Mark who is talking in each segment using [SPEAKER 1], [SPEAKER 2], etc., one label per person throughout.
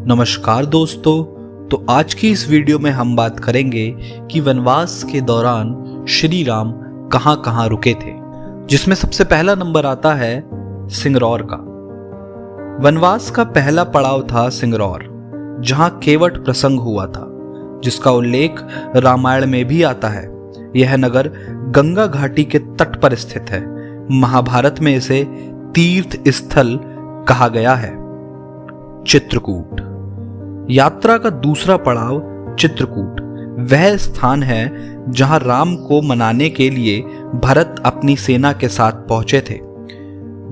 [SPEAKER 1] नमस्कार दोस्तों। तो आज की इस वीडियो में हम बात करेंगे कि वनवास के दौरान श्री राम कहां कहां रुके थे, जिसमें सबसे पहला नंबर आता है सिंगरौर का। वनवास का पहला पड़ाव था सिंगरौर, जहां केवट प्रसंग हुआ था, जिसका उल्लेख रामायण में भी आता है। यह नगर गंगा घाटी के तट पर स्थित है। महाभारत में इसे तीर्थ स्थल कहा गया है। चित्रकूट। यात्रा का दूसरा पड़ाव चित्रकूट वह स्थान है जहां राम को मनाने के लिए भरत अपनी सेना के साथ पहुंचे थे।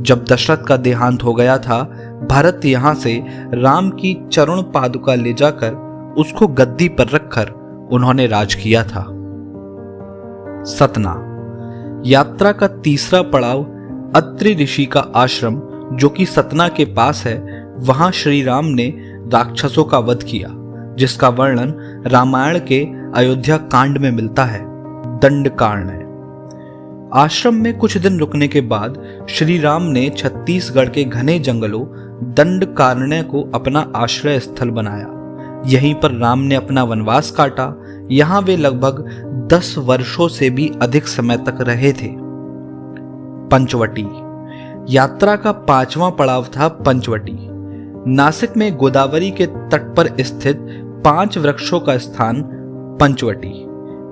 [SPEAKER 1] जब दशरथ का देहांत हो गया था, भरत यहां से राम की चरण पादुका ले जाकर उसको गद्दी पर रखकर उन्होंने राज किया था। सतना। यात्रा का तीसरा पड़ाव अत्रि ऋषि का आश्रम, जो कि सतना के पास है। वहां श्री राम ने राक्षसों का वध किया, जिसका वर्णन रामायण के अयोध्या कांड में मिलता है। दंडकारण्य। आश्रम में कुछ दिन रुकने के बाद श्री राम ने छत्तीसगढ़ के घने जंगलों दंडकारण्य को अपना आश्रय स्थल बनाया। यहीं पर राम ने अपना वनवास काटा। यहां वे लगभग 10 वर्षों से भी अधिक समय तक रहे थे। पंचवटी। यात्रा का 5वां पड़ाव था पंचवटी। नासिक में गोदावरी के तट पर स्थित 5 वृक्षों का स्थान पंचवटी।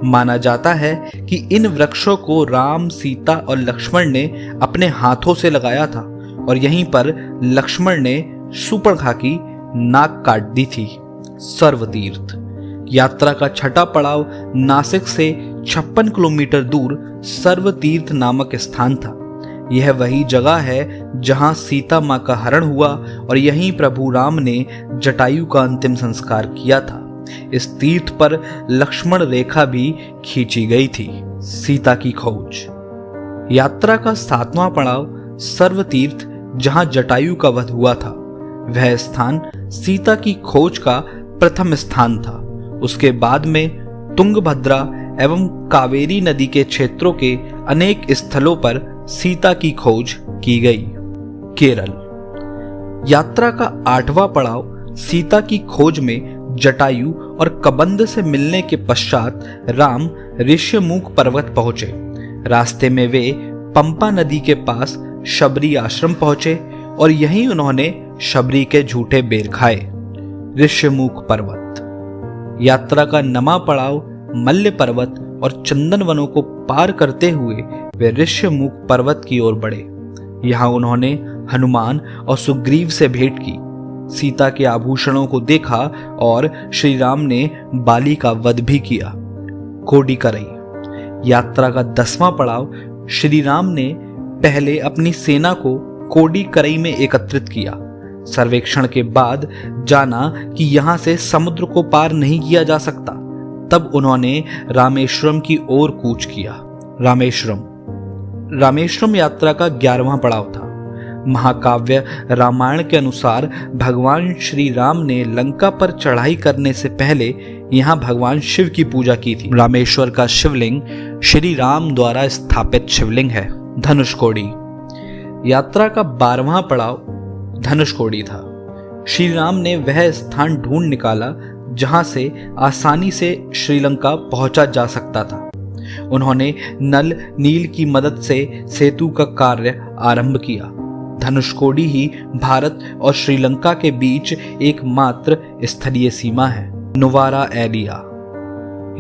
[SPEAKER 1] माना जाता है कि इन वृक्षों को राम, सीता और लक्ष्मण ने अपने हाथों से लगाया था और यहीं पर लक्ष्मण ने सूर्पणखा की नाक काट दी थी। सर्वतीर्थ। यात्रा का छठा पड़ाव नासिक से 56 किलोमीटर दूर सर्वतीर्थ नामक स्थान था। यह वही जगह है जहां सीता मां का हरण हुआ और यहीं प्रभु राम ने जटायु का अंतिम संस्कार किया था। इस तीर्थ पर लक्ष्मण रेखा भी खींची गई थी। सीता की खोज। यात्रा का 7वां पड़ाव सर्वतीर्थ, जहां जटायु का वध हुआ था। वह स्थान सीता की खोज का प्रथम स्थान था। उसके बाद में तुंगभद्रा एवं कावेरी नदी के क्षेत्रों के अनेक स्थलों पर सीता की खोज की गई। केरल। यात्रा का 8वां पड़ाव सीता की खोज में जटायु और कबंध से मिलने के पश्चात राम ऋष्यमुख पर्वत पहुंचे। रास्ते में वे पंपा नदी के पास शबरी आश्रम पहुंचे और यहीं उन्होंने शबरी के झूठे बेर खाए। ऋष्यमुख पर्वत। यात्रा का 9वां पड़ाव मल्य पर्वत और चंदन वनों को पार करते हुए वे ऋष्यमुख पर्वत की ओर बढ़े। यहां उन्होंने हनुमान और सुग्रीव से भेंट की, सीता के आभूषणों को देखा और श्री राम ने बाली का वध भी किया। कोडिकरई। यात्रा का 10वां पड़ाव श्री राम ने पहले अपनी सेना को कोडिकरई में एकत्रित किया। सर्वेक्षण के बाद जाना कि यहां से समुद्र को पार नहीं किया जा सकता। तब उन्होंने रामेश्वरम की ओर कूच किया। रामेश्वरम यात्रा का 11वां पड़ाव था। महाकाव्य रामायण के अनुसार भगवान श्री राम ने लंका पर चढ़ाई करने से पहले यहां भगवान शिव की पूजा की थी। रामेश्वर का शिवलिंग श्री राम द्वारा स्थापित शिवलिंग है। धनुषकोडी। यात्रा का 12वां पड़ाव धनुषकोडी था। श्री राम ने वह स्थान ढूंढ निकाला जहां से आसानी से श्रीलंका पहुंचा जा सकता था। उन्होंने नल नील की मदद से सेतु का कार्य आरंभ किया। धनुषकोडी ही भारत और श्रीलंका के बीच एकमात्र स्थलीय सीमा है। नुवारा एलिया।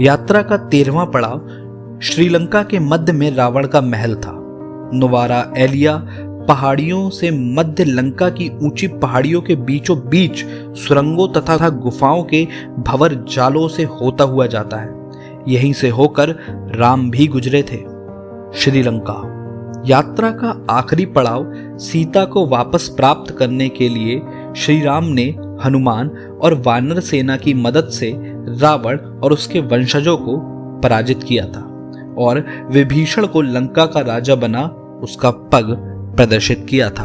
[SPEAKER 1] यात्रा का 13वां पड़ाव श्रीलंका के मध्य में रावण का महल था। नुवारा एलिया पहाड़ियों से मध्य लंका की ऊंची पहाड़ियों के बीचों बीच सुरंगों तथा गुफाओं के भंवर जालों से होता हुआ जाता है। यहीं से होकर राम भी गुजरे थे। श्रीलंका। यात्रा का आखिरी पड़ाव सीता को वापस प्राप्त करने के लिए श्री राम ने हनुमान और वानर सेना की मदद से रावण और उसके वंशजों को पराजित किया था और विभीषण को लंका का राजा बना उसका पग प्रदर्शित किया था।